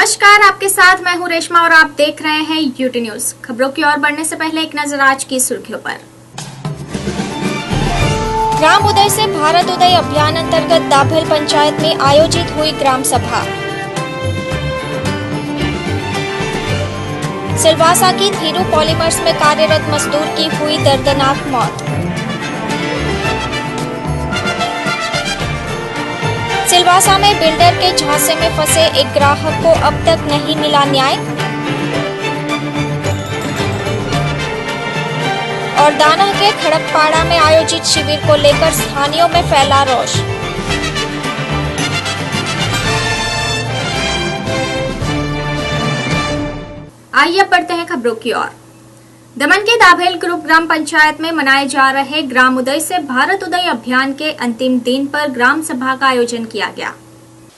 नमस्कार, आपके साथ मैं हूं रेशमा और आप देख रहे हैं यूटी न्यूज। खबरों की ओर बढ़ने से पहले एक नजर आज की सुर्खियों पर। ग्राम उदय से भारत उदय अभियान अंतर्गत दाभेल पंचायत में आयोजित हुई ग्राम सभा। सिलवासा की धीरू पॉलीमर्स में कार्यरत मजदूर की हुई दर्दनाक मौत। सिलवासा में बिल्डर के झांसे में फंसे एक ग्राहक को अब तक नहीं मिला न्याय। और दाना के खड़कपाड़ा में आयोजित शिविर को लेकर स्थानीयों में फैला रोष। आइए बढ़ते हैं खबरों की ओर। दमन के दाभेल ग्रुप ग्राम पंचायत में मनाए जा रहे ग्राम उदय से भारत उदय अभियान के अंतिम दिन पर ग्राम सभा का आयोजन किया गया।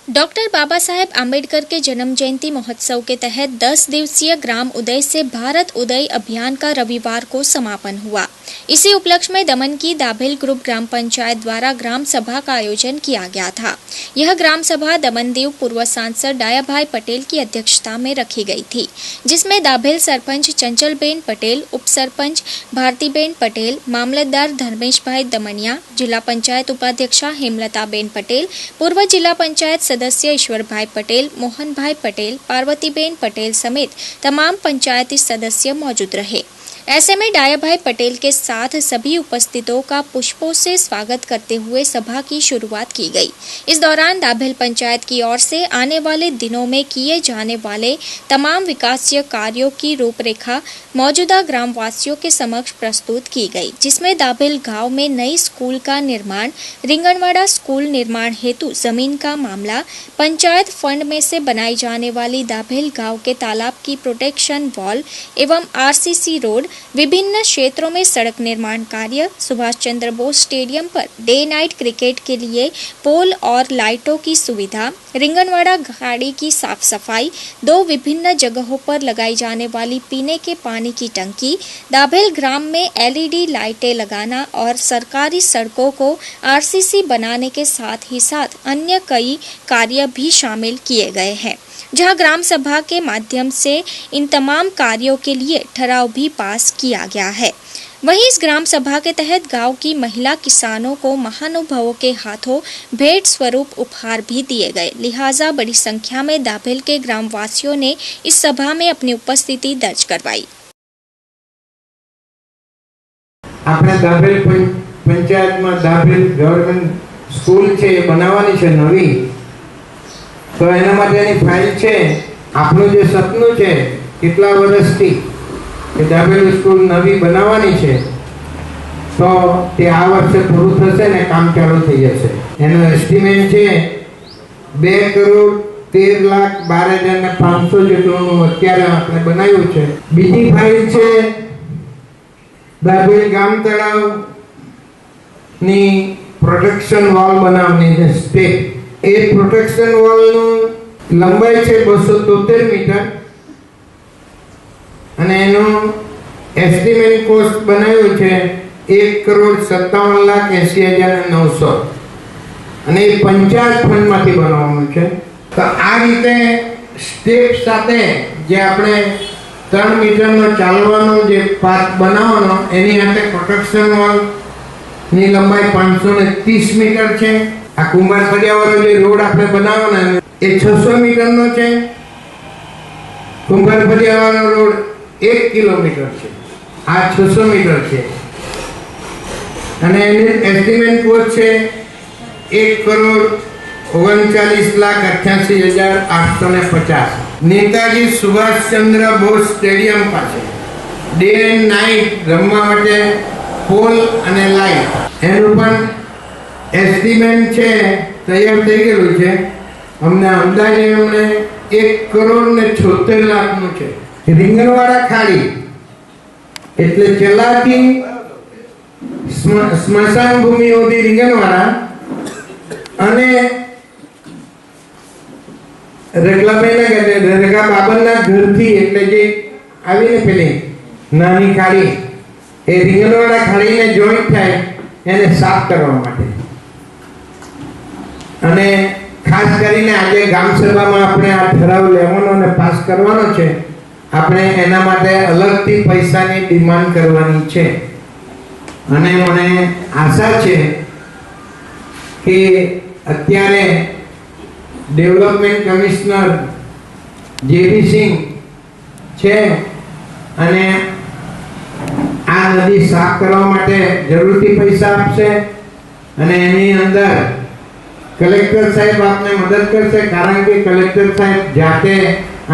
डॉक्टर बाबा साहेब आम्बेडकर के जन्म जयंती महोत्सव के तहत 10 दिवसीय ग्राम उदय से भारत उदय अभियान का रविवार को समापन हुआ। इसी उपलक्ष्य में दमन की दाभेल ग्रुप ग्राम पंचायत द्वारा ग्राम सभा का आयोजन किया गया था। यह ग्राम सभा दमनदीव पूर्व सांसद डायाभाई पटेल की अध्यक्षता में रखी गई थी, जिसमें दाभेल सरपंच चंचलबेन पटेल, उप सरपंच भारतीबेन पटेल, मामलतदार धर्मेश भाई दमनिया, जिला पंचायत उपाध्यक्षा हेमलताबेन पटेल, पूर्व जिला पंचायत सदस्य ईश्वर भाई पटेल, मोहन भाई पटेल, पार्वतीबेन पटेल समेत तमाम पंचायती सदस्य मौजूद रहे। ऐसे में डायाभाई पटेल के साथ सभी उपस्थितों का पुष्पों से स्वागत करते हुए सभा की शुरुआत की गई। इस दौरान दाभेल पंचायत की ओर से आने वाले दिनों में किए जाने वाले तमाम विकासीय कार्यों की रूपरेखा मौजूदा ग्राम वासियों के समक्ष प्रस्तुत की गई, जिसमें दाभेल गांव में नई स्कूल का निर्माण, रिंगणवाड़ा स्कूल निर्माण हेतु जमीन का मामला, पंचायत फंड में से बनाई जाने वाली दाभेल गांव के तालाब की प्रोटेक्शन वॉल एवं आरसीसी रोड, विभिन्न क्षेत्रों में सड़क निर्माण कार्य, सुभाष चंद्र बोस स्टेडियम पर डे नाइट क्रिकेट के लिए पोल और लाइटों की सुविधा, रिंगणवाड़ा खाड़ी की साफ सफाई, 2 विभिन्न जगहों पर लगाई जाने वाली पीने के पानी की टंकी, दाभेल ग्राम में एलईडी लाइटें लगाना और सरकारी सड़कों को आरसीसी बनाने के साथ ही साथ अन्य कई कार्य भी शामिल किए गए हैं, जहां ग्राम सभा के माध्यम से इन तमाम कार्यों के लिए ठराव भी पास किया गया है। वहीं इस ग्राम सभा के तहत गांव की महिला किसानों को महानुभावों के हाथों भेंट स्वरूप उपहार भी दिए गए। लिहाजा बड़ी संख्या में दाभेल के ग्राम वासियों ने इस सभा में अपनी उपस्थिति दर्ज करवाई। આપણે દાભેલ પંચાયતમાં દાભેલ ગવર્નમેન્ટ સ્કૂલ છે એ બનાવવાની છે નવી, તો એના માટેની ફાઇલ છે। આપણું જે સપનું છે કેટલા વર્ષથી કે દાભેલ સ્કૂલ નવી બનાવવાની છે, તો તે આ વર્ષે પૂરું થશે ને કામ ચાલુ થઈ જશે। એનો એસ્ટિમેટ છે 2,13,12,500 જેટલું અત્યારે આપણે બનાવ્યું છે। બીજી ફાઇલ છે દાભેલ ગામ તળાવ ની પ્રોટેક્શન વોલ બનાવવાની છે સ્ટેપ। એ પ્રોટેક્શન વોલ નું લંબાઈ છે 273 મીટર અને એનો એસ્ટિમેટ કોસ્ટ બનાવ્યો છે 1,57,80,900 અને એ પંચાયત ફંડ માંથી બનાવવાનું છે। તો આ રીતે સ્ટેપ સાથે જે આપણે 3 મીટરનો ચાલવાનો જે પાથ બનાવવાનો એની સાથે પ્રોટેક્શન વોલ ની લંબાઈ 530 મીટર છે। આ કુંભાર ફળિયાવાળો જે રોડ આપણે બનાવવાનો એ 600 મીટરનો છે। કુંભાર ફળિયાવાળો રોડ 1 કિલોમીટર છે, આ 600 મીટર છે અને એની એસ્ટિમેટ કોસ્ટ છે 1,39,88,850। नेताजी सुभाष चंद्र बोस स्टेडियम પાસે ડે એન્ડ નાઇટ રમવા માટે પોલ અને લાઇટ એનું પણ એસ્ટિમેટ છે, તૈયાર થઈ ગયેલું છે। અમને અંદાજે એમણે 1,76,00,000 નું છે। રીંગણવાડા ખાડી એટલે ચલાથી સ્મશાન ભૂમિ સુધી રીંગણવાડા અને રગલા બાબરના ઘરથી એટલે જે આવીને પેલી નાની ખાડી એ રીંગણવાડા ખાડીને જોઈન્ટ થાય એને સાફ કરવા માટે અને ખાસ કરીને આજે ગામ સભામાં આપણે આ ઠરાવ લેવાનો અને પાસ કરવાનો છે, આપણે એના માટે અલગથી પૈસાની ડિમાન્ડ કરવાની છે. અને મને આશા છે કે અત્યારે ડેવલપમેન્ટ કમિશનર જેબી સિંહ છે અને આ નદી સાફ કરવા માટે જરૂરથી પૈસા આપશે અને એની અંદર કલેક્ટર સાહેબ આપને મદદ કરશે, કારણ કે કલેક્ટર સાહેબ જાતે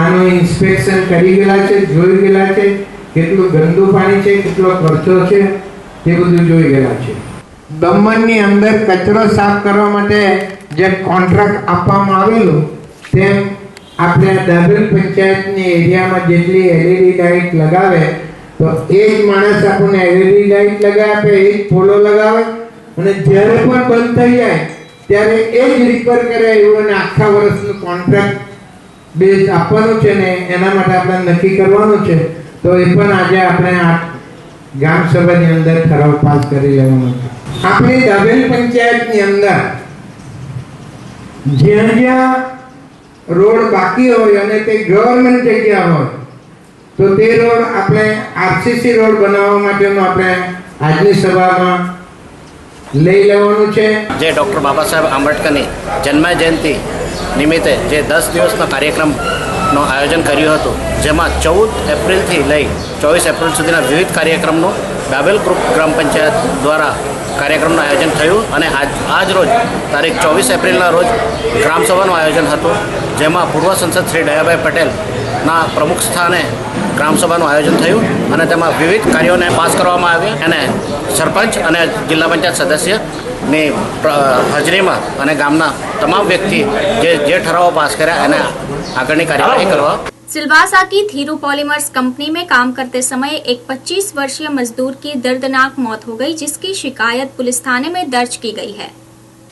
આનું ઇન્સ્પેક્શન કરી ગયેલા છે, જોઈ ગયેલા છે, કેટલું ગંદુ પાણી છે, કેટલો ખર્ચો છે તે બધું જોઈ ગયેલા છે. દમણની અંદર કચરો સાફ કરવા માટે જે કોન્ટ્રાક્ટ આપવામાં આવેલું તેમ આપણે દાભેલ પંચાયતની એરિયામાં જેટલી એલઈડી લાઇટ લગાવે તો એ જ માણસ આપણને એલઈડી લાઇટ લગાવે આપે, એ જ પોલો લગાવે અને જ્યારે પણ બંધ થઈ જાય ત્યારે એ જ રિપેર કરે એવું અને આખા વર્ષનું કોન્ટ્રાક્ટ બેઝ આપવાનું છે ને એના માટે આપણે નક્કી કરવાનું છે. તો એ પણ આજે આપણે આ ગામ સભાની અંદર ઠરાવ પાસ કરી લેવાનો છે. આપણી દાભેલ પંચાયતની અંદર જ્યાં જ્યાં રોડ બાકી હોય અને તે ગવર્મેન્ટ જગ્યા હોય તો તે રોડ આપણે આરસીસી રોડ બનાવવા માટેનો આપણે આજની સભામાં લઈ લેવાનું છે. જે ડૉક્ટર બાબા સાહેબ આંબેડકરની જન્મ જયંતિ નિમિત્તે જે 10 દિવસના કાર્યક્રમનું આયોજન કર્યું હતું, જેમાં 14 એપ્રિલથી લઈ 24 એપ્રિલ સુધીના વિવિધ કાર્યક્રમનું દાભેલ ગ્રામ પંચાયત દ્વારા કાર્યક્રમનું આયોજન થયું અને આજ રોજ તારીખ 24 એપ્રિલના રોજ ગ્રામસભાનું આયોજન હતું, જેમાં પૂર્વ સંસદ શ્રી દયાભાઈ પટેલના પ્રમુખ સ્થાને ગ્રામસભાનું આયોજન થયું અને તેમાં વિવિધ કાર્યોને પાસ કરવામાં આવ્યા અને સરપંચ અને જિલ્લા પંચાયત સદસ્યની હાજરીમાં અને ગામના તમામ વ્યક્તિ જે ઠરાવો પાસ કર્યા એને આગળની કાર્યવાહી કરવા. सिलवासा की धीरू पॉलीमर्स कंपनी में काम करते समय एक 25 वर्षीय मजदूर की दर्दनाक मौत हो गई, जिसकी शिकायत पुलिस थाने में दर्ज की गई है.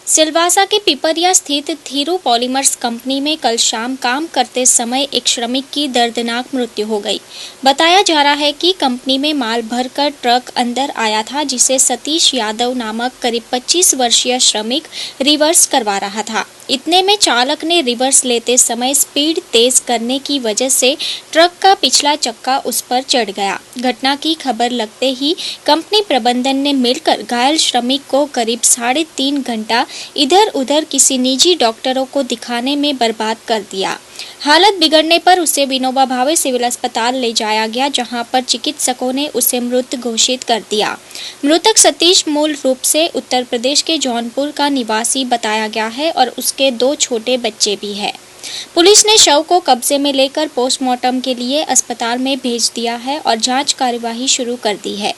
सिलवासा के पिपरिया स्थित धीरू पॉलीमर्स कंपनी में कल शाम काम करते समय एक श्रमिक की दर्दनाक मृत्यु हो गई. बताया जा रहा है कि कंपनी में माल भरकर ट्रक अंदर आया था, जिसे सतीश यादव नामक करीब 25 वर्षीय श्रमिक रिवर्स करवा रहा था. इतने में चालक ने रिवर्स लेते समय स्पीड तेज करने की वजह से ट्रक का पिछला चक्का उस पर चढ़ गया. घटना की खबर लगते ही कंपनी प्रबंधन ने मिलकर घायल श्रमिक को करीब 3.5 घंटा इधर उधर किसी निजी डॉक्टरों को दिखाने में बर्बाद कर दिया. हालत बिगड़ने पर उसे विनोबा भावे सिविल अस्पताल ले जाया गया, जहां पर चिकित्सकों ने उसे मृत घोषित कर दिया. मृतक सतीश मूल रूप से उत्तर प्रदेश के जौनपुर का निवासी बताया गया है और उसके 2 छोटे बच्चे भी हैं. पुलिस ने शव को कब्जे में लेकर पोस्टमार्टम के लिए अस्पताल में भेज दिया है और जांच कार्यवाही शुरू कर दी है.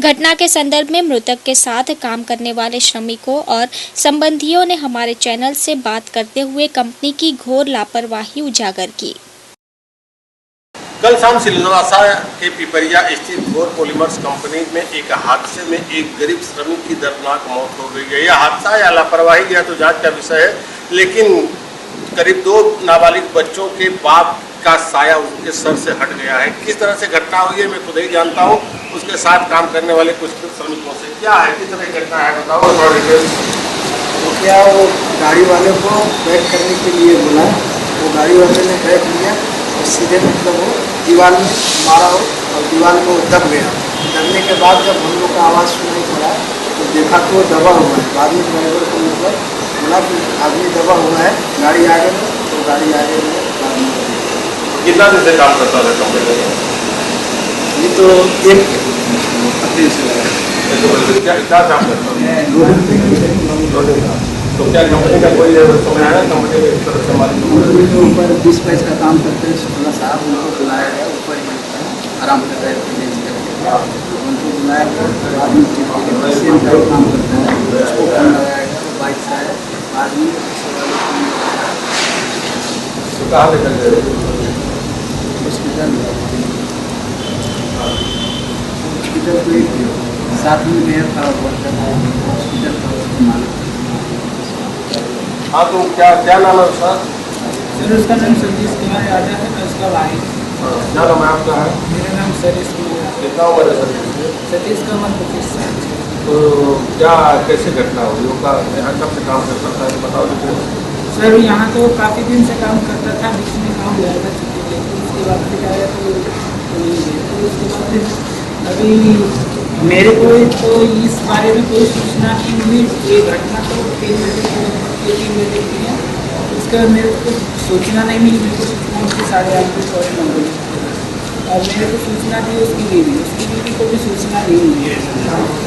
घटना के संदर्भ में मृतक के साथ काम करने वाले श्रमिकों और संबंधियों ने हमारे चैनल से बात करते हुए कंपनी की घोर लापरवाही उजागर की. कल शाम सिलवासा के पिपरिया स्थित धीरू पॉलीमर्स कंपनी में एक हादसे में एक गरीब श्रमिक की दर्दनाक मौत हो गई है. यह हादसा या लापरवाही यह तो जांच का विषय है, लेकिन करीब 2 नाबालिग बच्चों के बाप का साया उनके सर से हट गया है. किस तरह से घटना हुई है मैं खुद ही जानता हूँ, उसके साथ काम करने वाले कुछ श्रमिकों से. क्या है, किस तरह की घटना है, बताओ थोड़ा डिटेल. तो क्या वो गाड़ी वाले को बैक करने के लिए बोला, वो गाड़ी वाले ने बैक लिया और सीधे मतलब वो दीवार में मारा हो और दीवार में वो दब गया. दबने के बाद जब हम लोग का आवाज़ सुनाई पड़ा तो देखा तो वो दबा हुआ है. बाद में ड्राइवर को मतलब बोला कि आदमी दबा हुआ है, गाड़ी आगे में, तो गाड़ी आगे में. कितना दिन से काम करता था कंपनी में? ये तो एक अप्रैल से लगा. क्या काम करता था? 2 दिन. तो क्या कंपनी का कोई समय आया कंपनी में इस तरह से मालिक ऊपर 20 पैसे का काम करते हैं शुक्ला साहब, उनको बुलाया गया. ऊपर ही आराम कर रहे थे, उनको बुलाया गया. आदमी सेम टाइप काम करते हैं, उसको फोन लगाया गया, बाइक से आया आदमी. कहाँ लेकर गए? हॉस्पिटल कोई साथ में मेयर था, हॉस्पिटल का मालिक. हाँ, तो क्या नाम है उसका? सर उसका नाम सतीश कुमार यादव है, मैं उसका भाई. क्या नाम है आपका? मेरा नाम सतीश कुमार. कितना उम्र है सतीश का उम्र 25 साल. तो क्या कैसे घटना हुई? वो का यहाँ कब से काम करता था बताओ. सर यहाँ तो काफ़ी दिन से काम करता था, बीच में काम गया था छुट्टी लेके, उसके बाद फिर आया तो नहीं गया। तो उसके बाद फिर अभी मेरे को तो इस बारे में कोई सूचना नहीं मिली। ये घटना तो 3 बजे की है, उसका मेरे को सूचना नहीं मिली। मेरे को सूचना मिली 8:30 बजे और मेरे को सूचना दी उसकी बीवी को भी सूचना नहीं मिली।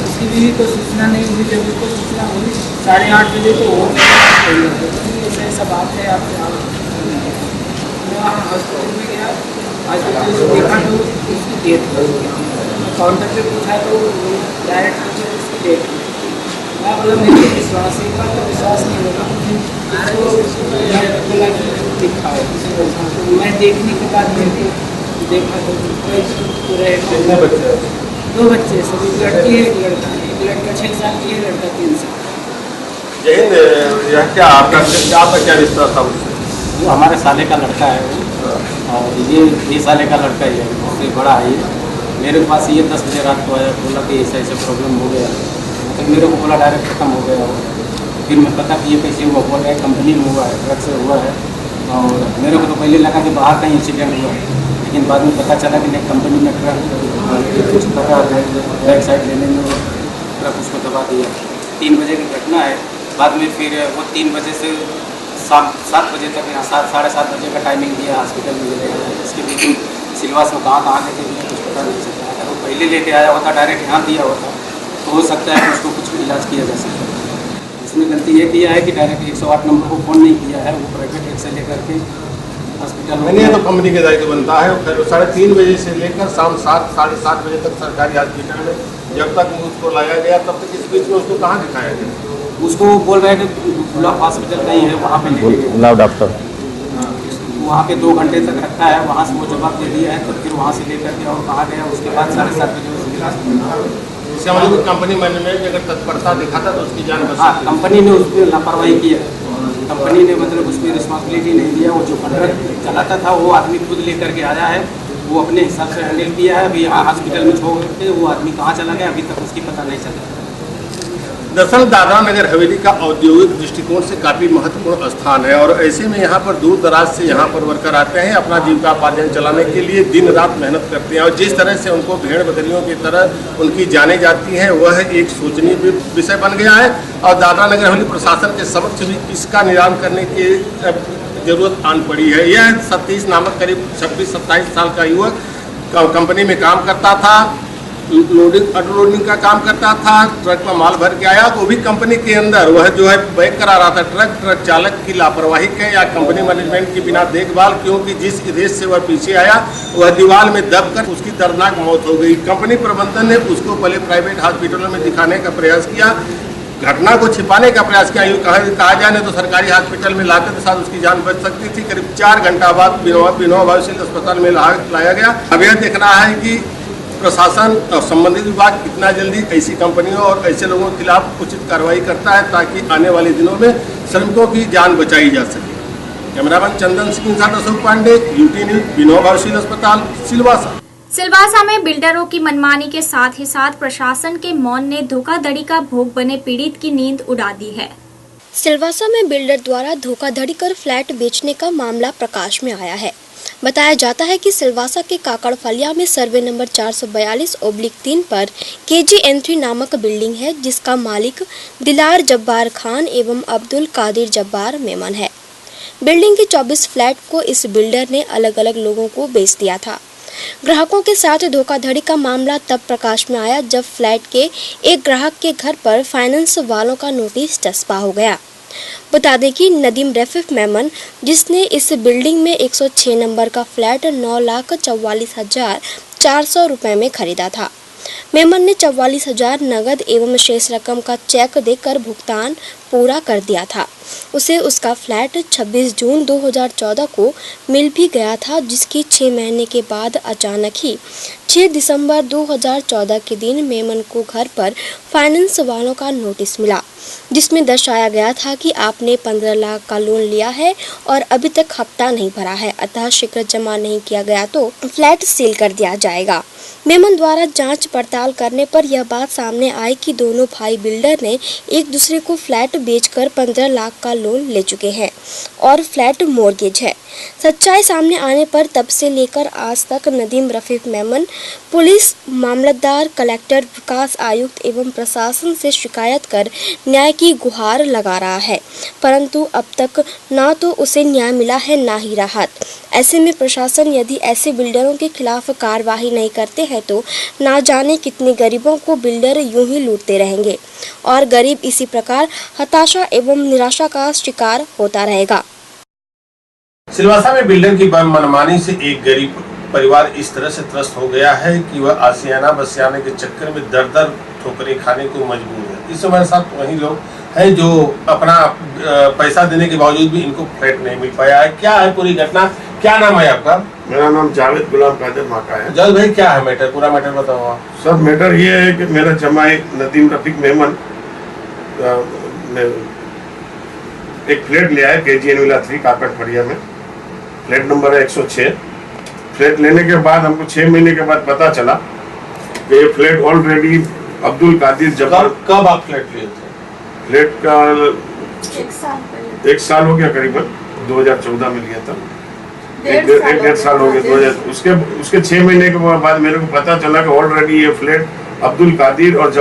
उसकी बीवी को सूचना नहीं मिली, जब उसको सूचना हुई 8:30 बजे तो वो ऐसा बात है। आप मैं हॉस्पिटल में गया, हॉस्पिटल से देखा तो उसकी डेथ हो गई। काउंटर पे पूछा तो डायरेक्ट उसकी डेथ हो गई। मैं बोला मेरे को विश्वास एक बार तो विश्वास नहीं होगा, बोला कि दिखा है। मैं देखने के बाद मेरे को देखा तो पूरे 2 बच्चे, सभी लड़की है, एक लड़का है। एक लड़का 6 साल की है, लड़का 3 साल। जय हिंद। यह क्या आपका क्या रिश्ता था उससे? वो हमारे साले का लड़का है वो, और ये 20 साले का लड़का ही है, उससे बड़ा है ये। मेरे पास ये 10 बजे रात को आया, बोला कि ऐसा ऐसा प्रॉब्लम हो गया। मतलब मेरे को बोला डायरेक्ट खत्म हो गया वो। फिर मैं पता कि ये कैसे हुआ, बोल रहा है कंपनी में हुआ है, ट्रक से हुआ है। और मेरे को तो पहले लगा कि बाहर कहीं इंसिडेंट हुआ है, लेकिन बाद में पता चला कि नहीं, कंपनी में ट्रक कुछ पता बैक साइड लेने में ट्रक उसको दबा दिया। 3 बजे की घटना है। बाद में फिर वो 3 बजे से शाम 7 बजे तक, यहाँ 7-7:30 बजे का टाइमिंग दिया हॉस्पिटल में ले गया। इसके बीच में सिलवास में कहाँ लेके गया कुछ पता नहीं चलता। अगर वो पहले लेके आया होता, डायरेक्ट यहाँ दिया होता, तो हो सकता है कि उसको कुछ इलाज किया जा सकता है। उसने गलती ये किया है कि डायरेक्ट 108 नंबर को फ़ोन नहीं किया है। वो प्राइवेट से लेकर के हॉस्पिटल में, नहीं, तो कंपनी के दायित्व बनता है। फिर 3:30 बजे से लेकर शाम 7-7:30 बजे तक सरकारी हॉस्पिटल में जब तक उसको लाया गया, तब तक इस बीच में उसको कहाँ दिखाया गया? उसको बोल रहे हैं कि ब्लॉक हॉस्पिटल नहीं है, वहाँ पे लेके डॉक्टर वहाँ पे 2 घंटे तक रखा है। वहाँ से वो जवाब दे दिया है, तो फिर वहाँ से लेकर के और कहाँ गया। उसके बाद 7:30 बजे उसकी लाश इसका मतलब कंपनी मैनेजमेंट अगर तत्परता दिखाता तो उसकी जान बच सकती। हाँ, कंपनी ने उस पर लापरवाही की है। कंपनी ने मतलब उस पर रिस्पॉन्सिबिलिटी नहीं दिया। वो जो कंट्रैक्ट चलाता था वो आदमी खुद लेकर के आया है, वो अपने हिसाब से हैंडल किया है। अभी यहाँ हॉस्पिटल में छोड़ के वो आदमी कहाँ चला गया अभी तक उसकी पता नहीं चला। दरअसल दादरा नगर हवेली का औद्योगिक दृष्टिकोण से काफ़ी महत्वपूर्ण स्थान है, और ऐसे में यहाँ पर दूर दराज से यहाँ पर वर्कर आते हैं, अपना जीविकापार्जन चलाने के लिए दिन रात मेहनत करते हैं। और जिस तरह से उनको भेड़ बकरियों की तरह उनकी जाने जाती हैं, वह एक सोचनीय विषय बन गया है। और दादरा नगर हवेली प्रशासन के समक्ष भी इसका निदान करने की जरूरत आन पड़ी है। यह सतीश नामक करीब 26-27 साल का युवक कंपनी में काम करता था, लोडिंग अनलोडिंग का काम करता था। ट्रक में माल भर के आया, वो भी कंपनी के अंदर वह जो है बैक करा रहा था। ट्रक चालक की लापरवाही के या कंपनी मैनेजमेंट की बिना देखभाल, क्योंकि जिस उद्देश्य से वह पीछे आया वह दीवार में दबकर उसकी दर्दनाक मौत हो गई। कंपनी प्रबंधन ने उसको पहले प्राइवेट हॉस्पिटलों में दिखाने का प्रयास किया, घटना को छिपाने का प्रयास किया। यूँ कहा जाए तो सरकारी हॉस्पिटल में लाते के साथ उसकी जान बच सकती थी। करीब 4 घंटा बाद विनोबा भावे अस्पताल में लाया गया। अब यह देखना है कि प्रशासन और संबंधित विभाग कितना जल्दी ऐसी कंपनियों और ऐसे लोगों के खिलाफ उचित कार्रवाई करता है, ताकि आने वाले दिनों में श्रमिकों की जान बचाई जा सके। कैमरामैन चंदन सिंह के साथ अशोक पांडे, यूटी न्यूज, विनोबा भावे अस्पताल, सिलवासा। सिलवासा में बिल्डरों की मनमानी के साथ ही साथ प्रशासन के मौन ने धोखाधड़ी का भोग बने पीड़ित की नींद उड़ा दी है। सिलवासा में बिल्डर द्वारा धोखाधड़ी कर फ्लैट बेचने का मामला प्रकाश में आया है। बताया जाता है कि सिलवासा के काकड़फलिया में सर्वे नंबर 442/3 पर KGN3 नामक बिल्डिंग है, जिसका मालिक दिलार जब्बार खान एवं अब्दुल कादिर जब्बार मेमन है। बिल्डिंग के 24 फ्लैट को इस बिल्डर ने अलग अलग लोगों को बेच दिया था। ग्राहकों के साथ धोखाधड़ी का मामला तब प्रकाश में आया जब फ्लैट के एक ग्राहक के घर पर फाइनेंस वालों का नोटिस चस्पा हो गया। बता दें कि नदीम रफीक मेमन, जिसने इस बिल्डिंग में 106 नंबर का फ्लैट 9,44,400 रुपए में खरीदा था। मेमन ने 44,000 नगद एवं शेष रकम का चेक देकर भुगतान पूरा कर दिया था। उसे उसका फ्लैट 26 जून 2014 को मिल भी गया था, जिसकी 6 महीने के बाद अचानक ही 6 दिसंबर 2014 के दिन मेमन को घर पर फाइनेंस वालों का नोटिस मिला, जिसमें दर्शाया गया था कि आपने 15 लाख का लोन लिया है और अभी तक हफ्ता नहीं भरा है, अतः शीघ्र जमा नहीं किया गया तो फ्लैट सील कर दिया जाएगा। मेमन द्वारा जांच पड़ताल पड़ताल करने पर यह बात सामने आई कि दोनों भाई बिल्डर ने एक दूसरे को फ्लैट बेचकर 15 लाख का लोन ले चुके हैं और फ्लैट मॉर्गेज है। सच्चाई सामने आने पर तब से लेकर आज तक नदीम रफीक मेमन पुलिस, मामलतदार, कलेक्टर, विकास आयुक्त एवं प्रशासन से शिकायत कर न्याय की गुहार लगा रहा है, परंतु अब तक ना तो उसे न्याय मिला है ना ही राहत। ऐसे में प्रशासन यदि ऐसे बिल्डरों के खिलाफ कार्रवाई नहीं करते हैं तो ना जाने कितने गरीबों को बिल्डर यूं ही लूटते रहेंगे और गरीब इसी प्रकार हताशा एवं निराशा का शिकार होता रहेगा। सिलवासा में बिल्डर की मनमानी से एक गरीब परिवार इस तरह से त्रस्त हो गया है कि वह आसियाना बसियाने के चक्कर में दर दर ठोकरें खाने को मजबूर है। इस हमारे साथ वही लोग हैं जो अपना पैसा देने के बावजूद भी इनको फ्लैट नहीं मिल पाया है। क्या है पूरी घटना, क्या नाम है आपका? मेरा नाम जावेद गुलाम कादिर माका है। जावेद भाई, क्या है मैटर, पूरा मैटर बताओ आप। सर, मैटर ये है कि मेरा जमाई नदीम रफीक मेमन एक फ्लैट लिया है KGN विला 3 कारपेट फरिया में। फ्लैट नंबर है 106। फ्लैट लेने के बाद हमको 6 महीने के बाद पता चला कि ये फ्लैट ऑलरेडी अब्दुल कादिर जब्बार। कब आप फ्लैट लिए थे? फ्लैट का 1 साल हो गया, करीबन 2014 में लिया था। डेढ़ साल हो गया 2000। उसके 6 महीने के बाद मेरे को पता चला कि ऑलरेडी ये फ्लैट अब्दुल कादिर और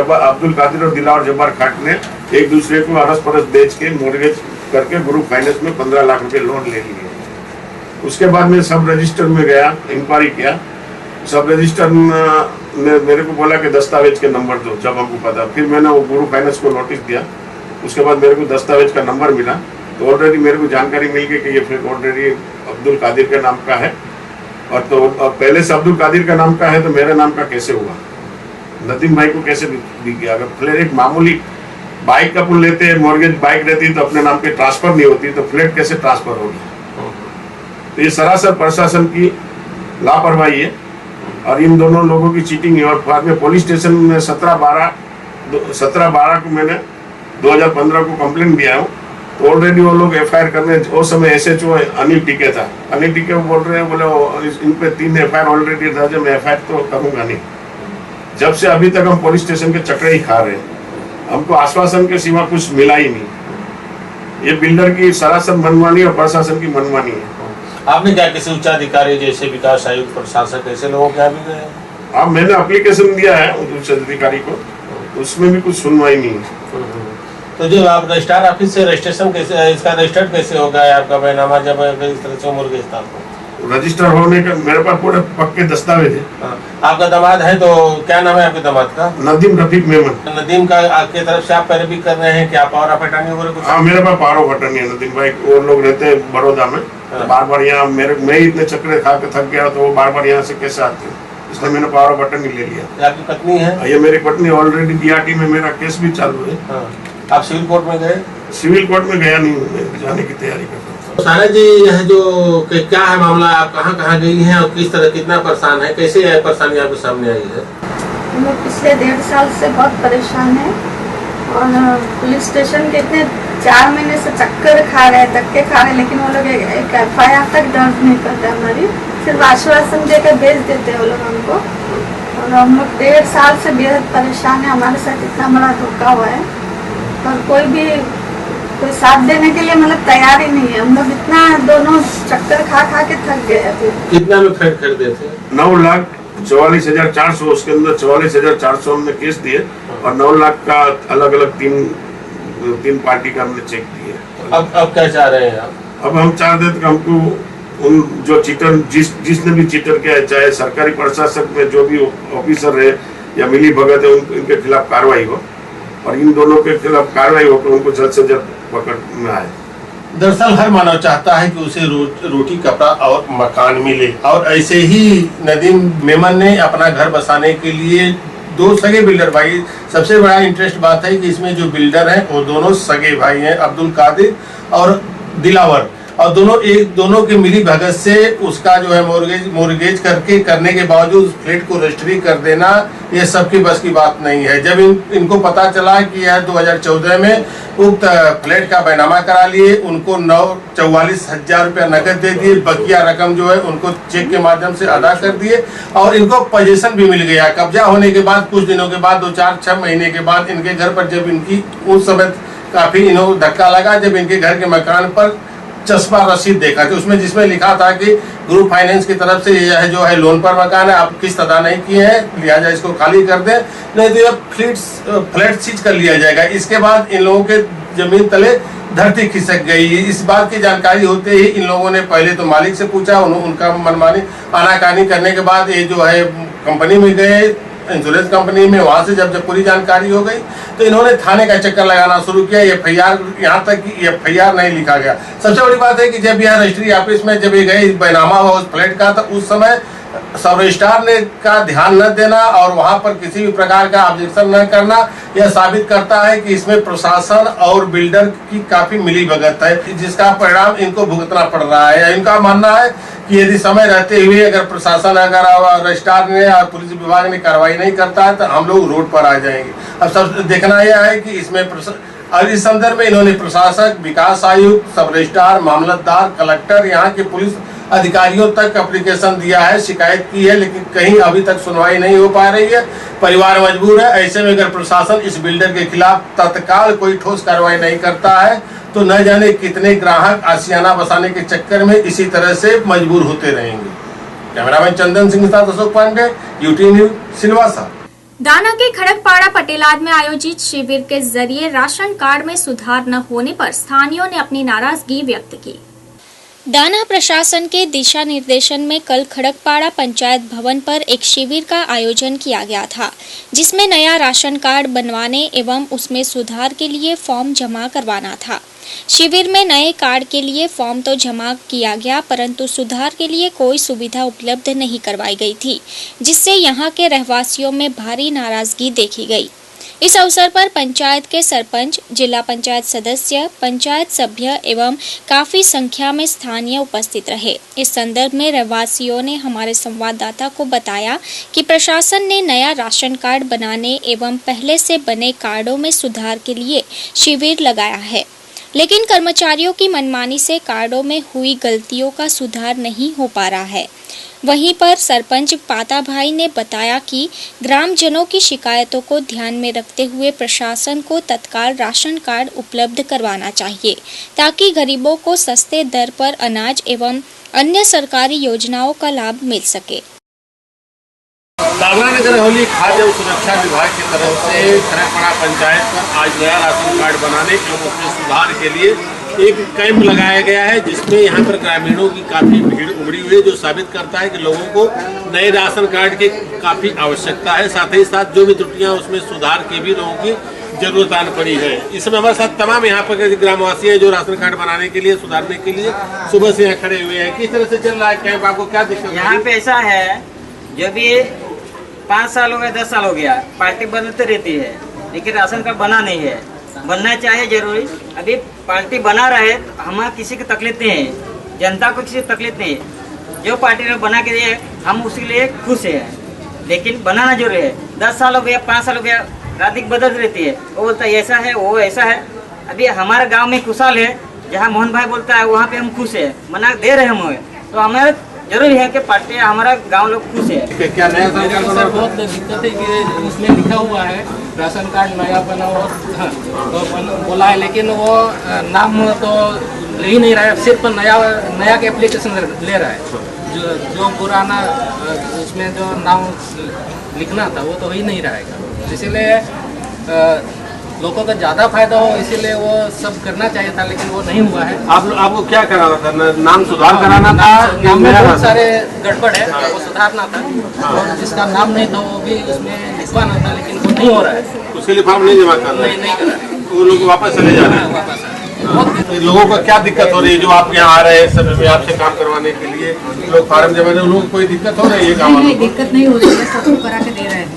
दिलावर जब्बार खाट ने एक दूसरे को अरस परस बेच के मॉर्गेज करके ग्रुप फाइनेंस में 15 लाख रुपए लोन ले लिए। उसके बाद मैं सब रजिस्टर में गया, इंक्वायरी किया। सब रजिस्टर ने मेरे को बोला कि दस्तावेज के नंबर दो, जब हमको पता। फिर मैंने वो ग्रुप फाइनेंस को नोटिस दिया। उसके बाद मेरे को दस्तावेज का नंबर मिला तो ऑलरेडी मेरे को जानकारी मिल गई कि ये फ्लैट ऑलरेडी अब्दुल कादिर के नाम का है। और तो पहले से अब्दुल कादिर का नाम का है तो मेरे नाम का कैसे हुआ? नदीम भाई को कैसे बिक गया? अगर फ्लैट एक मामूली बाइक का पुल लेते हैं, मॉर्गेज बाइक रहती तो अपने नाम पे ट्रांसफर नहीं होती, तो फ्लैट कैसे ट्रांसफर होगी? तो ये सरासर प्रशासन की लापरवाही है और इन दोनों लोगों की चीटिंग है। और बाद में पुलिस स्टेशन में 17/12 को मैंने 2015 को कंप्लेंट दिया हूँ। तो ऑलरेडी वो लोग FIR करने, उस समय SHO अनिल टीके था। अनिल टीके बोल रहे हैं, बोले इन पे 3 FIR ऑलरेडी दर्ज है, मैं FIR तो करूँगा नहीं। जब से अभी तक हम पुलिस स्टेशन के चक्कर ही खा रहे हैं, हमको आश्वासन के सिवा कुछ मिला ही नहीं। ये बिल्डर की सरासर मनमानी और प्रशासन की मनमानी है। आपने क्या किसी उच्च अधिकारी जैसे विकास आयुक्त, प्रशासक, ऐसे लोगों के यहाँ भी गए? हाँ, मैंने एप्लीकेशन दिया है उच्च अधिकारी को, उसमें भी कुछ सुनवाई नहीं है। तो जो आप रजिस्ट्रार ऑफिस से रजिस्ट्रेशन कैसे, इसका रजिस्टर्ड कैसे होगा आपका बैनामा, जब इस तरह से मुर्गे रजिस्टर होने का मेरे पास पूरे पक्के दस्तावेज है। आपका दामाद है, तो क्या नाम है आपके दामाद का? नदीम रफीक मेमन। नदीम का आपके तरफ से आप पैरवी कर रहे हैं, क्या पावर ऑफ अटॉर्नी वगैरह कुछ? हाँ, मेरे पास पावर ऑफ अटॉर्नी है। नदीम भाई वो लोग रहते हैं बड़ौदा में। बार बार यहाँ मैं इतने चक्कर खा के थक गया तो वो बार बार यहाँ से कैसे आते हैं, इसलिए मैंने पावर ऑफ अटॉर्नी ले लिया। आपकी पत्नी है? ये मेरी पत्नी ऑलरेडी DRT में मेरा केस भी चालू है। आप सिविल कोर्ट में गए? सिविल कोर्ट में गया नहीं, जाने की तैयारी कर रहा हूँ। सारा जी, यह जो क्या है मामला, आप कहाँ गई हैं और किस तरह, कितना परेशान है, कैसे परेशानी आपके सामने आई है? हम लोग पिछले 1.5 साल से बहुत परेशान हैं और पुलिस स्टेशन के इतने 4 महीने से चक्कर खा रहे हैं, धक्के खा रहे हैं, लेकिन वो लोग एक FIR तक दर्ज नहीं करते हमारी, सिर्फ आश्वासन देकर भेज देते हैं वो लोग हमको। और हम लोग 1.5 साल से बेहद परेशान है। हमारे साथ इतना बड़ा धोखा हुआ है और कोई साथ देने के लिए मतलब तैयार ही नहीं है। हम लोग इतना दोनों चक्कर खा के थक गए थे। कितना में फ्लैट खरीदे थे? 9,44,400, उसके अंदर 44,400 हमने केस दिए और 9 लाख का अलग अलग तीन पार्टी का हमने चेक दिए। अब क्या चाह रहे हैं आप? अब हम चाह रहे थे कि हमको उन जो चीटर, जिसने भी चीटर किया है, चाहे सरकारी प्रशासक में जो भी ऑफिसर है या मिली भगत है, इनके खिलाफ कार्रवाई हो और इन दोनों के खिलाफ कार्रवाई हो कि उनको जल्द से जल्द पकड़ में आए। दरअसल हर मानव चाहता है कि उसे रोटी, कपड़ा और मकान मिले, और ऐसे ही नदीम मेमन ने अपना घर बसाने के लिए 2 सगे बिल्डर भाई, सबसे बड़ा इंटरेस्ट बात है कि इसमें जो बिल्डर हैं वो दोनों सगे भाई हैं, अब्दुल कादिर और दिलावर। और दोनों की मिली भगत से उसका जो है मोर्गेज करने के बावजूद उस फ्लैट को रजिस्ट्री कर देना, ये सबकी बस की बात नहीं है। जब इनको पता चला कि यह 2014 में उक्त फ्लैट का बैनामा करा लिए, उनको 44,000 रुपया नकद दे दिए, बकिया रकम जो है उनको चेक के माध्यम से अदा कर दिए और इनको पोजीशन भी मिल गया। कब्जा होने के बाद कुछ दिनों के बाद 2-4-6 महीने के बाद इनके घर पर जब इनकी उस समय काफी इन्हों धक्का लगा जब इनके घर के मकान पर चस्पा रसीद देखा कि उसमें जिसमें लिखा था कि ग्रुप फाइनेंस की तरफ से यह जो है लोन पर मकान है, आप किस्त अदा नहीं किए हैं, लिहाजा इसको खाली कर दें, नहीं तो यह फ्लैट सीज कर लिया जाएगा। इसके बाद इन लोगों के जमीन तले धरती खिसक गई। इस बात की जानकारी होते ही इन लोगों ने पहले तो मालिक से पूछा, उनका मनमानी आनाकानी करने के बाद ये जो है कंपनी में गए, इंश्योरेंस कंपनी में। वहां से जब पूरी जानकारी हो गई तो इन्होंने थाने का चक्कर लगाना शुरू किया। FIR, यहाँ तक कि FIR नहीं लिखा गया। सबसे बड़ी बात है कि जब यह रजिस्ट्री ऑफिस में जब ये गए, बैनामा हुआ उस फ्लैट का, तो उस समय सब रजिस्ट्रार ने का ध्यान न देना और वहां पर किसी भी प्रकार का ऑब्जेक्शन न करना, यह साबित करता है कि इसमें प्रशासन और बिल्डर की काफी मिलीभगत है, जिसका परिणाम इनको भुगतना पड़ रहा है। इनका मानना है कि यदि समय रहते हुए अगर प्रशासन, अगर रजिस्ट्रार ने और पुलिस विभाग ने कार्रवाई नहीं करता है तो हम लोग रोड पर आ जाएंगे। अब सब देखना यह है कि इसमें और इस संदर्भ में इन्होंने प्रशासक, विकास आयुक्त, सब रजिस्ट्रार, मामलतदार, कलेक्टर, यहाँ के पुलिस अधिकारियों तक एप्लीकेशन दिया है, शिकायत की है, लेकिन कहीं अभी तक सुनवाई नहीं हो पा रही है। परिवार मजबूर है। ऐसे में अगर प्रशासन इस बिल्डर के खिलाफ तत्काल कोई ठोस कार्रवाई नहीं करता है तो न जाने कितने ग्राहक आशियाना बसाने के चक्कर में इसी तरह से मजबूर होते रहेंगे। कैमरामैन चंदन सिंह के साथ अशोक पांडे, UT न्यूज, सिलवासा। दाना के खड़कपाड़ा पटेलाद में आयोजित शिविर के जरिए राशन कार्ड में सुधार न होने पर स्थानीयों ने अपनी नाराजगी व्यक्त की। दाना प्रशासन के दिशा निर्देशन में कल खड़कपाड़ा पंचायत भवन पर एक शिविर का आयोजन किया गया था, जिसमें नया राशन कार्ड बनवाने एवं उसमें सुधार के लिए फॉर्म जमा करवाना था। शिविर में नए कार्ड के लिए फॉर्म तो जमा किया गया, परंतु सुधार के लिए कोई सुविधा उपलब्ध नहीं करवाई गई थी, जिससे यहाँ के रहवासियों में भारी नाराजगी देखी गई। इस अवसर पर पंचायत के सरपंच, जिला पंचायत सदस्य, पंचायत सभ्य एवं काफी संख्या में स्थानीय उपस्थित रहे। इस संदर्भ में रहवासियों ने हमारे संवाददाता को बताया कि प्रशासन ने नया राशन कार्ड बनाने एवं पहले से बने कार्डों में सुधार के लिए शिविर लगाया है, लेकिन कर्मचारियों की मनमानी से कार्डों में हुई गलतियों का सुधार नहीं हो पा रहा है। वहीं पर सरपंच पाता भाई ने बताया कि ग्रामजनों की शिकायतों को ध्यान में रखते हुए प्रशासन को तत्काल राशन कार्ड उपलब्ध करवाना चाहिए, ताकि गरीबों को सस्ते दर पर अनाज एवं अन्य सरकारी योजनाओं का लाभ मिल सके। दादरा नगर हवेली खाद्य एवं सुरक्षा विभाग की तरफ से खड़कपाड़ा पंचायत पर आज नया राशन कार्ड बनाने एवं उसमें सुधार के लिए एक कैंप लगाया गया है, जिसमें यहाँ पर ग्रामीणों की काफी भीड़ उमड़ी हुई है, जो साबित करता है कि लोगों को नए राशन कार्ड की काफी आवश्यकता है। साथ ही साथ जो भी त्रुटियां उसमें सुधार की भी लोगों की जरूरत आन पड़ी है। इस समय हमारे साथ तमाम यहाँ पर ग्रामवासी है जो राशन कार्ड बनाने के लिए, सुधारने के लिए सुबह से यहाँ खड़े हुए हैं। किस तरह से चल रहा है कैंप, आपको क्या दिक्कत? यहाँ पे ऐसा है, जो भी 5 साल हो गया, 10 साल हो गया, पार्टी बदलती रहती है, लेकिन राशन कार्ड बना नहीं है। बनना चाहिए जरूरी। अभी पार्टी बना रहे, हमारा किसी की तकलीफ नहीं है, जनता को किसी तकलीफ नहीं है। जो पार्टी ने बना के दिए हम उसके लिए खुश हैं, लेकिन बनाना जरूरी है। 10 साल हो गया, 5 साल हो गया, रात बदल रहती है, वो बोलता है ऐसा है, वो ऐसा है। अभी हमारे गांव में खुशहाल है, जहाँ मोहन भाई बोलता है वहाँ पे हम खुश है, बना दे रहे हम। तो हमारे जरूरी है कि पार्टी हमारा गांव लोग खुश है। क्या नया सर बहुत दिक्कत है कि उसमें लिखा हुआ है राशन कार्ड नया बनाओ, तो बोला है, लेकिन वो नाम तो ले ही नहीं रहा है, सिर्फ नया के एप्लीकेशन ले रहा है। जो पुराना उसमें जो नाम लिखना था वो तो हो ही नहीं रहेगा। इसीलिए लोगों का ज़्यादा फायदा हो, इसीलिए वो सब करना चाहिए था, लेकिन वो नहीं हुआ है। आपको क्या कराना था? नाम सुधार कराना था? नाम में बहुत सारे गड़बड़ है, वो सुधारना था। और जिसका नाम नहीं था वो भी उसमें लिखवाना था, लेकिन वो नहीं हो रहा है। उसके लिए फॉर्म नहीं जमा करना? नहीं कर रहे, वो लोग वापस चले जा रहे हैं। वापस लोगों को क्या दिक्कत हो रही है जो आप यहाँ आ रहे हैं समय में आपसे काम करवाने के लिए? लोग फार्म जमा रहे, उन लोगों को कोई दिक्कत हो रही है? नहीं, दिक्कत नहीं हो रही है, सबको करा के दे रहे हैं।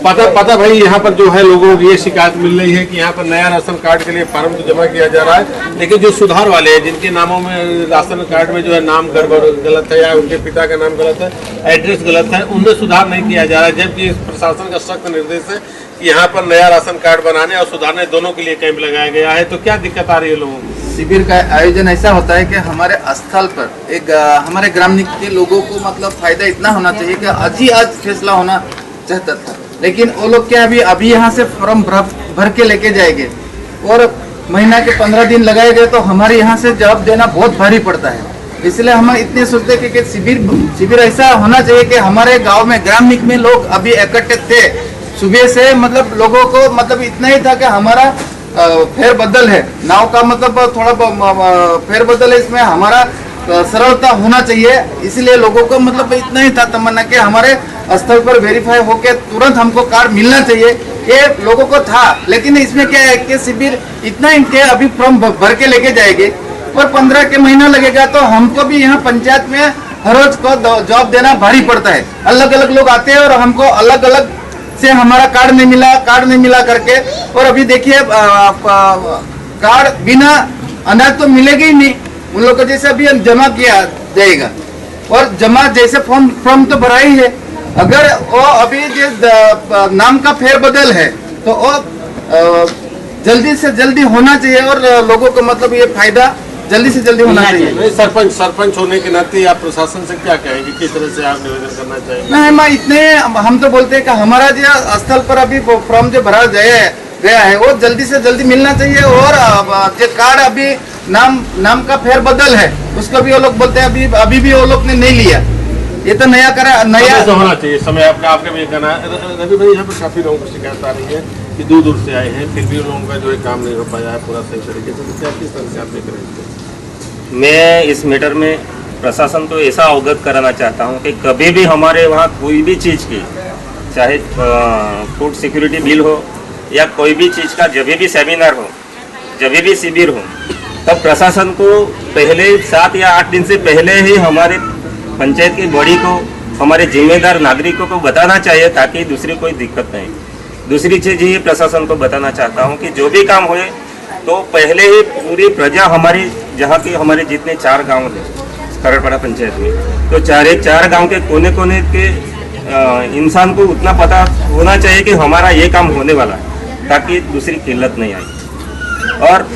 पता भाई, यहाँ पर जो है लोगों की ये शिकायत मिल रही है कि यहाँ पर नया राशन कार्ड के लिए फार्म तो जमा किया जा रहा है, लेकिन जो सुधार वाले हैं जिनके नामों में राशन कार्ड में जो है नाम गड़बड़ गलत है या उनके पिता का नाम गलत है, एड्रेस गलत है, उनमें सुधार नहीं किया जा रहा है। जबकि प्रशासन का सख्त निर्देश है कि यहाँ पर नया राशन कार्ड बनाने और सुधारने दोनों के लिए कैंप लगाया गया है। तो क्या दिक्कत आ रही है लोगों को? शिविर का आयोजन ऐसा होता है कि हमारे स्थल पर एक हमारे ग्राम के लोगों को मतलब फायदा इतना होना चाहिए कि आज फैसला होना चाहता था, लेकिन वो लोग क्या अभी यहाँ से फॉर्म भर के लेके जाएंगे और महीना के 15 दिन लगाएंगे तो हमारे यहाँ से जवाब देना बहुत भारी पड़ता है। इसलिए हम इतने सोचते हैं कि शिविर ऐसा होना चाहिए कि हमारे गांव में ग्राम में लोग अभी इकट्ठे थे सुबह से, मतलब लोगों को मतलब इतना ही था कि हमारा फेरबदल है, नाव का मतलब थोड़ा फेरबदल है, इसमें हमारा सरलता होना चाहिए। इसलिए लोगों को मतलब इतना ही था तमन्ना कि हमारे स्थल पर वेरीफाई होके तुरंत हमको कार्ड मिलना चाहिए, ये लोगों को था। लेकिन इसमें क्या है कि शिविर इतना ही के अभी फॉर्म भर के लेके जाएंगे और 15 के महीना लगेगा, तो हमको भी यहाँ पंचायत में हर रोज को जवाब देना भारी पड़ता है। अलग अलग लोग आते हैं और हमको अलग अलग से हमारा कार्ड नहीं मिला करके, और अभी देखिए कार्ड बिना अनाज तो मिलेगा ही नहीं, उन लोग को जैसे अभी जमा किया जाएगा और जमा जैसे फॉर्म तो भरा ही है, अगर वो अभी नाम का फेरबदल है तो वो जल्दी से जल्दी होना चाहिए और लोगों को मतलब ये फायदा जल्दी से जल्दी होना चाहिए। सरपंच होने के नाते आप प्रशासन से क्या कहेंगे, किस तरह से आप निवेदन करना चाहिए? नहीं, मैं इतने हम तो बोलते हैं कि हमारा जो स्थल पर अभी फॉर्म जो भरा गया है वो जल्दी से जल्दी मिलना चाहिए, और जो कार्ड अभी नाम का फेरबदल है उसको भी वो लोग बोलते हैं अभी भी वो लोग ने नहीं लिया, ये तो नया होना चाहिए समय। आपका भी कहना है रवि भाई, यहाँ पर काफी लोगों को शिकायत आ रही है कि दूर दूर से आए हैं, फिर भी उन लोगों का जो है काम नहीं हो पाया है पूरा सही तरीके से, क्या किस तरह से आप देख रहे हैं? मैं इस मैटर में प्रशासन को ऐसा अवगत कराना चाहता हूँ कि कभी भी हमारे वहाँ कोई भी चीज़ की, चाहे फूड सिक्योरिटी बिल हो या कोई भी चीज़ का जब भी सेमिनार हो, जब भी शिविर हो, तब प्रशासन को पहले 7 या 8 दिन से पहले ही हमारे पंचायत की बॉडी को, हमारे जिम्मेदार नागरिकों को बताना चाहिए ताकि दूसरी कोई दिक्कत नहीं। दूसरी चीज़ ये प्रशासन को बताना चाहता हूँ कि जो भी काम होए तो पहले ही पूरी प्रजा हमारी, जहाँ की हमारे जितने 4 गांव हैं खरड़पाड़ा पंचायत में, तो 4 गांव के कोने कोने के इंसान को उतना पता होना चाहिए कि हमारा ये काम होने वाला है ताकि दूसरी किल्लत नहीं आई। और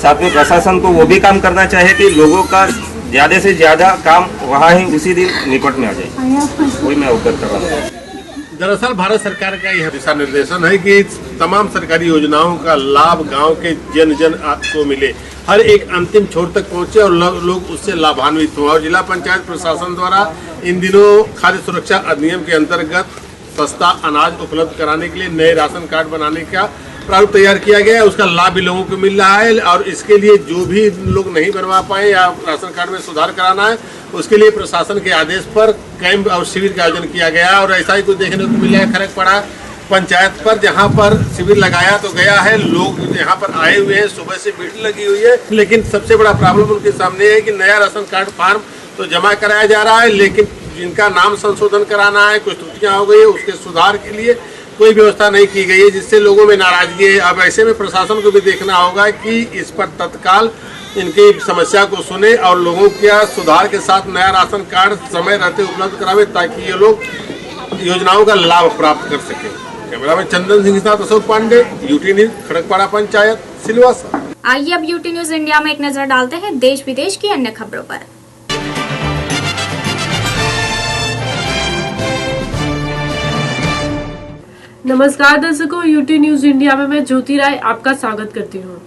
साथ में प्रशासन को वो भी काम करना चाहिए कि लोगों का ज़्यादा से ज़्यादा काम वहाँ ही उसी दिन निपट में आ जाए, वही मैं अवगत कर रहा हूँ। दरअसल भारत सरकार का यह दिशा निर्देशन है कि तमाम सरकारी योजनाओं का लाभ गांव के जन को मिले, हर एक अंतिम छोर तक पहुंचे और लोग उससे लाभान्वित हों। और जिला पंचायत प्रशासन द्वारा इन दिनों खाद्य सुरक्षा अधिनियम के अंतर्गत सस्ता अनाज उपलब्ध कराने के लिए नए राशन कार्ड बनाने का प्रारूप तैयार किया गया है, उसका लाभ भी लोगों को मिल रहा है। और इसके लिए जो भी लोग नहीं बनवा पाए या राशन कार्ड में सुधार कराना है, उसके लिए प्रशासन के आदेश पर कैंप और शिविर का आयोजन किया गया। और ऐसा ही कुछ देखने को मिला है खरड़पाड़ा पंचायत पर, जहां पर शिविर लगाया तो गया है, लोग यहाँ पर आए हुए हैं, सुबह से भीड़ लगी हुई है, लेकिन सबसे बड़ा प्रॉब्लम उनके सामने है कि नया राशन कार्ड फार्म तो जमा कराया जा रहा है, लेकिन जिनका नाम संशोधन कराना है, कुछ त्रुटियां हो गई है, उसके सुधार के लिए कोई व्यवस्था नहीं की गई है, जिससे लोगों में नाराजगी है। अब ऐसे में प्रशासन को भी देखना होगा कि इस पर तत्काल इनकी समस्या को सुने और लोगों के सुधार के साथ नया राशन कार्ड समय रहते उपलब्ध करावे ताकि ये लोग योजनाओं का लाभ प्राप्त कर सकें। कैमरामैन चंदन सिंह के साथ अशोक पांडे, यूटी न्यूज, खड़गपाड़ा पंचायत, सिलवासा। आइए अब यूटी न्यूज इंडिया में एक नजर डालते हैं देश विदेश की अन्य खबरों पर। नमस्कार दर्शकों, यूटी न्यूज इंडिया में मैं ज्योति राय आपका स्वागत करती हूँ।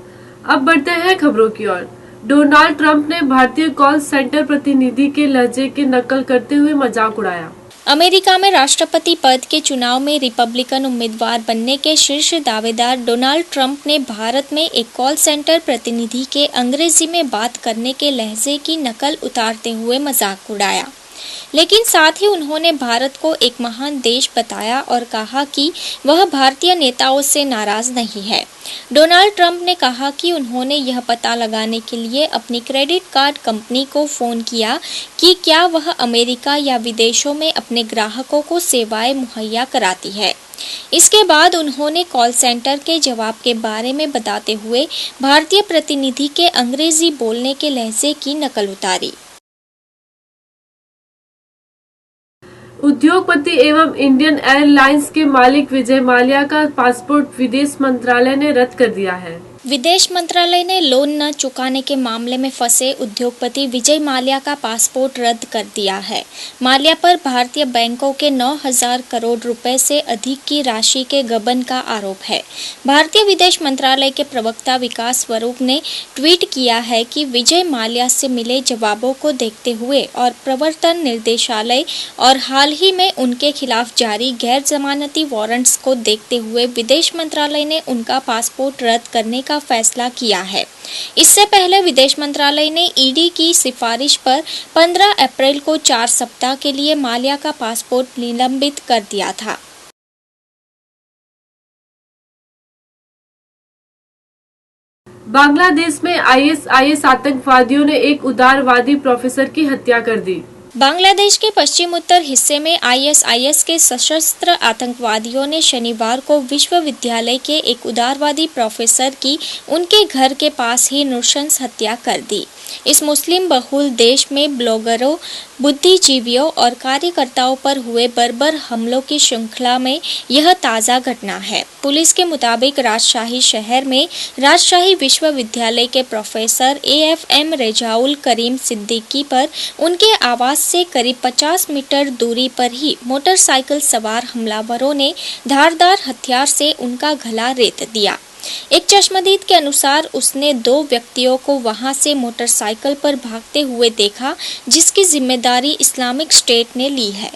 अब बढ़ते हैं खबरों की ओर। डोनाल्ड ट्रंप ने भारतीय कॉल सेंटर प्रतिनिधि के लहजे की नकल करते हुए मजाक उड़ाया। अमेरिका में राष्ट्रपति पद के चुनाव में रिपब्लिकन उम्मीदवार बनने के शीर्ष दावेदार डोनाल्ड ट्रंप ने भारत में एक कॉल सेंटर प्रतिनिधि के अंग्रेजी में बात करने के लहजे की नकल उतारते हुए मजाक उड़ाया। लेकिन साथ ही उन्होंने भारत को एक महान देश बताया और कहा कि वह भारतीय नेताओं से नाराज नहीं है। डोनाल्ड ट्रंप ने कहा कि उन्होंने यह पता लगाने के लिए अपनी क्रेडिट कार्ड कंपनी को फोन किया कि क्या वह अमेरिका या विदेशों में अपने ग्राहकों को सेवाएं मुहैया कराती है। इसके बाद उन्होंने कॉल सेंटर के जवाब के बारे में बताते हुए भारतीय प्रतिनिधि के अंग्रेजी बोलने के लहजे की नकल उतारी। उद्योगपति एवं इंडियन एयरलाइंस के मालिक विजय माल्या का पासपोर्ट विदेश मंत्रालय ने रद्द कर दिया है। विदेश मंत्रालय ने लोन न चुकाने के मामले में फंसे उद्योगपति विजय माल्या का पासपोर्ट रद्द कर दिया है। माल्या पर भारतीय बैंकों के 9,000 करोड़ रुपए से अधिक की राशि के गबन का आरोप है। भारतीय विदेश मंत्रालय के प्रवक्ता विकास स्वरूप ने ट्वीट किया है कि विजय माल्या से मिले जवाबों को देखते हुए और प्रवर्तन निर्देशालय और हाल ही में उनके खिलाफ जारी गैर जमानती वारंट्स को देखते हुए विदेश मंत्रालय ने उनका पासपोर्ट रद्द करने का फैसला किया है। इससे पहले विदेश मंत्रालय ने ईडी की सिफारिश पर 15 अप्रैल को 4 सप्ताह के लिए माल्या का पासपोर्ट निलंबित कर दिया था। बांग्लादेश में आईएसआईएस आतंकवादियों ने एक उदारवादी प्रोफेसर की हत्या कर दी। बांग्लादेश के पश्चिम उत्तर हिस्से में आईएसआईएस के सशस्त्र आतंकवादियों ने शनिवार को विश्वविद्यालय के एक उदारवादी प्रोफेसर की उनके घर के पास ही नृशंस हत्या कर दी। इस मुस्लिम बहुल देश में ब्लॉगरों, बुद्धिजीवियों और कार्यकर्ताओं पर हुए बर्बर हमलों की श्रृंखला में यह ताज़ा घटना है। पुलिस के मुताबिक राजशाही शहर में राजशाही विश्वविद्यालय के प्रोफेसर AFM रेजाउल करीम सिद्दीकी पर उनके आवास से करीब 50 मीटर दूरी पर ही मोटरसाइकिल सवार हमलावरों ने धारदार हथियार से उनका गला रेत दिया। एक चश्मदीद के अनुसार उसने 2 व्यक्तियों को वहां से मोटरसाइकिल पर भागते हुए देखा, जिसकी जिम्मेदारी इस्लामिक स्टेट ने ली है।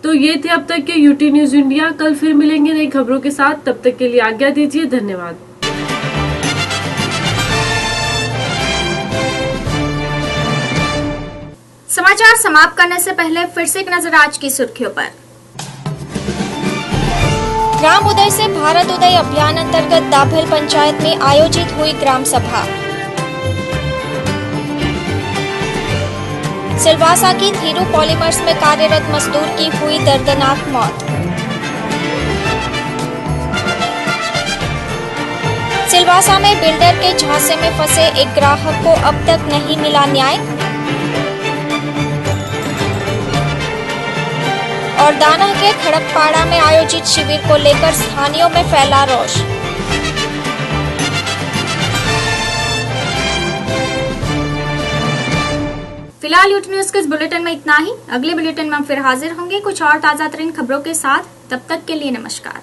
तो ये थे अब तक के यूटी न्यूज इंडिया। कल फिर मिलेंगे नई खबरों के साथ, तब तक के लिए आज्ञा दीजिए। धन्यवाद। समाचार समाप्त करने से पहले फिर से एक नजर आज की सुर्खियों पर। ग्राम उदय से भारत उदय अभियान अंतर्गत दाभेल पंचायत में आयोजित हुई ग्राम सभा। सिलवासा की धीरू पॉलीमर्स में कार्यरत मजदूर की हुई दर्दनाक मौत। सिलवासा में बिल्डर के झांसे में फंसे एक ग्राहक को अब तक नहीं मिला न्याय। और दाना के खड़कपाड़ा में आयोजित शिविर को लेकर स्थानीयों में फैला रोष। फिलहाल यूटी न्यूज के इस बुलेटिन में इतना ही। अगले बुलेटिन में हम फिर हाजिर होंगे कुछ और ताजा तरीन खबरों के साथ। तब तक के लिए नमस्कार।